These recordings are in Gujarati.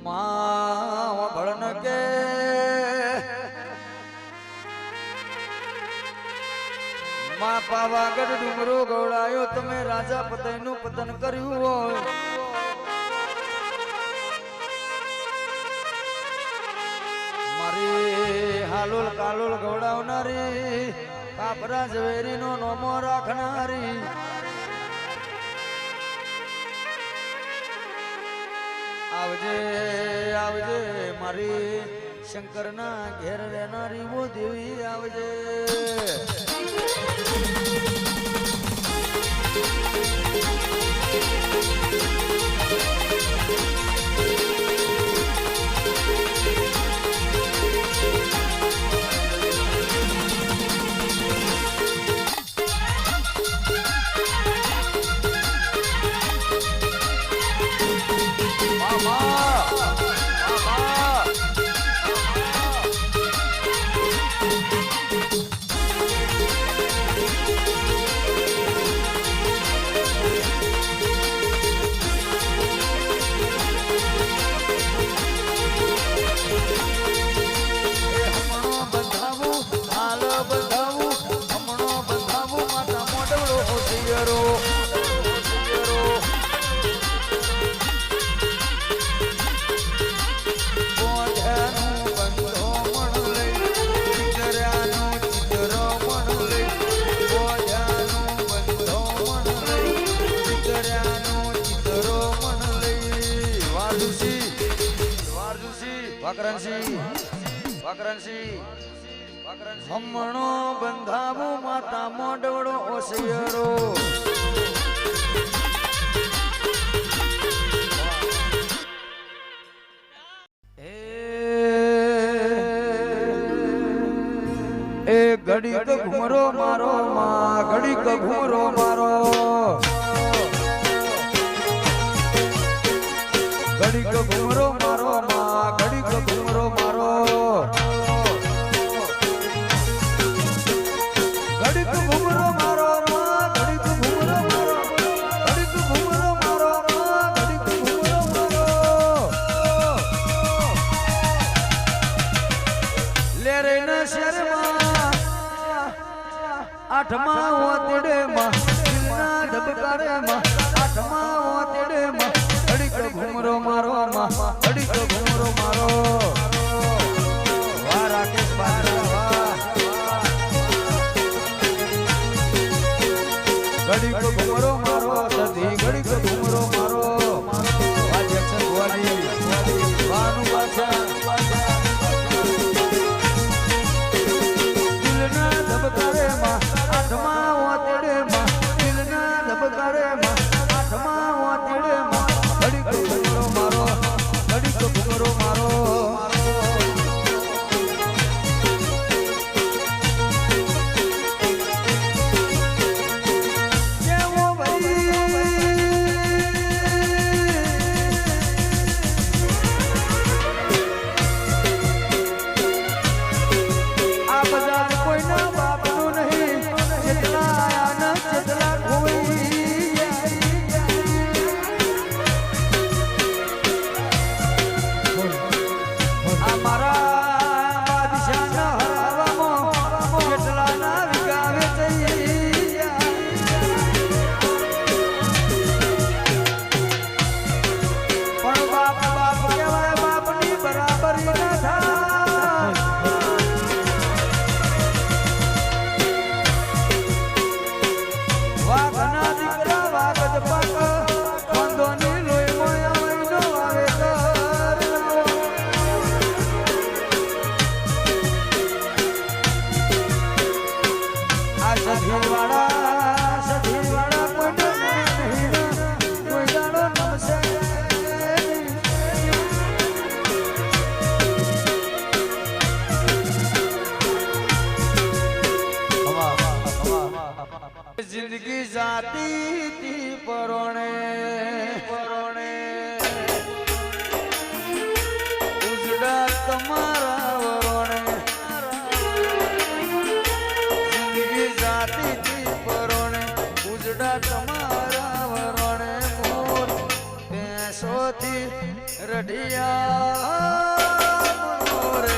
માં ભળન કે માં પાવાગઢ ડુંગરો ગવડાયો તમે રાજા પતઈનું પતન કર્યું હોય મારી હાલોલ કાલોલ ગવડાવનારી કાપરા ઝવેરીનો નોમો રાખનારી આવજે આવજે મારી શંકરના ઘેર રહેનારી વો દેવી આવજે હમણો બંધાવું માતા મોઢવડો ઓસિયરો એ ઘડીક ઘુમરો મારો માં ઘડીક ઘુમરો મારો ઘડીક ઘુમરો મારો માં ઘડીક ઘુમરો મારો ઘડીક ઘુમરો મારો માં ઘડીક ઘુમરો મારો ઘડીક ઘુમરો મારો માં ઘડીક ઘુમરો મારો લે રે ન શર્મા આઠમા ઓતડે માં દિલના ધબકારે માં આઠમા ઓતડે માં ઘડીક ઘુમરો મારો માં ઘડીક ઘુમરો મારો વાહ રાકેશ બાદરા વાહ ઘડીક ઘુમરો મારો સધી ઘડીક ઘુમરો મારો વાહ જક્ષન ગોવાલી વાહનું પાછા દિલના ધબકારે માં આઠમા ઓતડે માં દિલના ધબકારે માં સોથી રઢિયા રે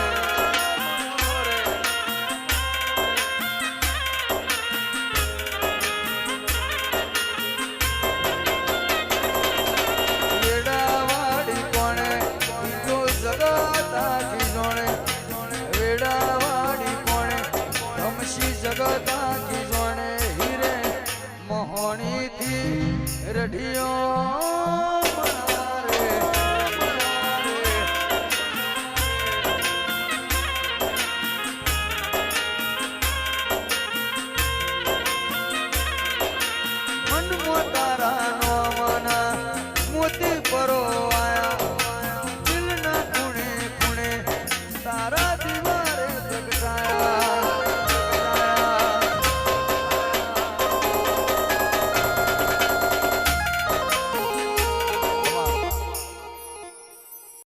વેડાવાડી કોણે બીજો જગતા કિજોણે વેડાવાડી કોણે ધમશી જગતા કિજોણે હીરે મોહણી થી રઢિયો